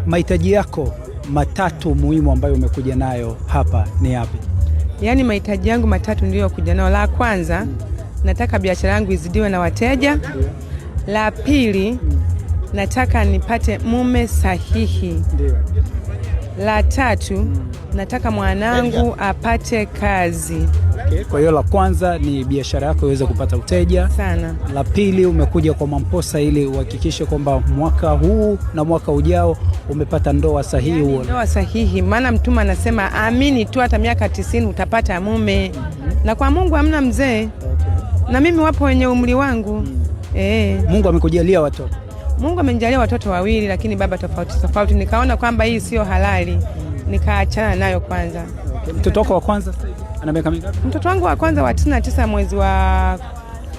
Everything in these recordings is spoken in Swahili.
mahitaji yako matatu muhimu ambayo umekuja nayo hapa ni yapi? Yaani mahitaji yangu matatu niliyo kuja nayo, la kwanza nataka biashara yangu izidiwe na wateja. La pili nataka nipate mume sahihi. La tatu nataka mwanangu apate kazi. Kwa hiyo la kwanza ni biashara yako iweze kupata uteja sana. La pili umekuja kwa Mamposa ili uhakikishe kwamba mwaka huu na mwaka ujao umepata ndoa sahihi. Ndoa sahihi, maana Mtume anasema amini tu hata miaka 90 utapata mume. Na kwa Mungu hamna mzee. Na mimi wapo wenye umri wangu. Mungu amekujalia watoto? Mungu amenijalia watoto wawili, lakini baba tofauti. Nikaona kwamba hii sio halali, nikaachana nayo kwanza. Mtoto wako wa kwanza ana miaka mingapi? Mtoto wangu wa kwanza wa 99 mwezi wa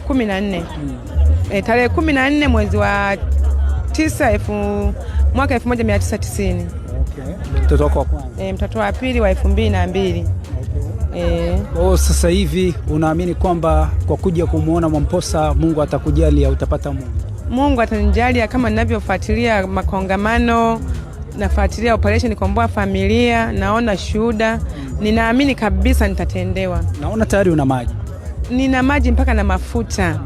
14. Tarehe 14 mwezi wa 9 mwaka 1990. Mtoto wako wa kwanza. Mtoto wa pili wa 2002. Sasa hivi unaamini kwamba kwa kuja kumuona Mamposa Mungu atakujalia utapata mume? Mungu atanijalia kama ninavyofuatilia makongamano, nafuatilia operation Komboa Familia, naona shuhuda, ninaamini kabisa nitatendewa. Naona tayari una maji. Nina maji mpaka na mafuta.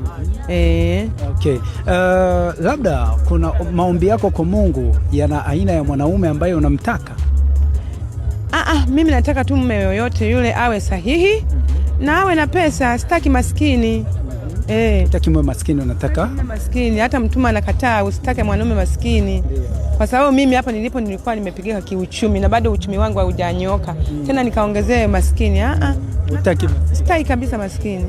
Labda kuna maombi yako kwa Mungu yana aina ya mwanaume ambaye unamtaka? Mimi nataka tu mume yoyote yule awe sahihi na awe na pesa, sitaki maskini. Sitaki mume maskini, unataka maskini. Hata Mtume anakataa usitake mwanaume maskini. Kwa sababu mimi hapa nilipo nilikuwa nimepigika kiuchumi na bado uchumi wangu haujanyoka. Tena nikaongezee maskini. Sitaki kabisa maskini.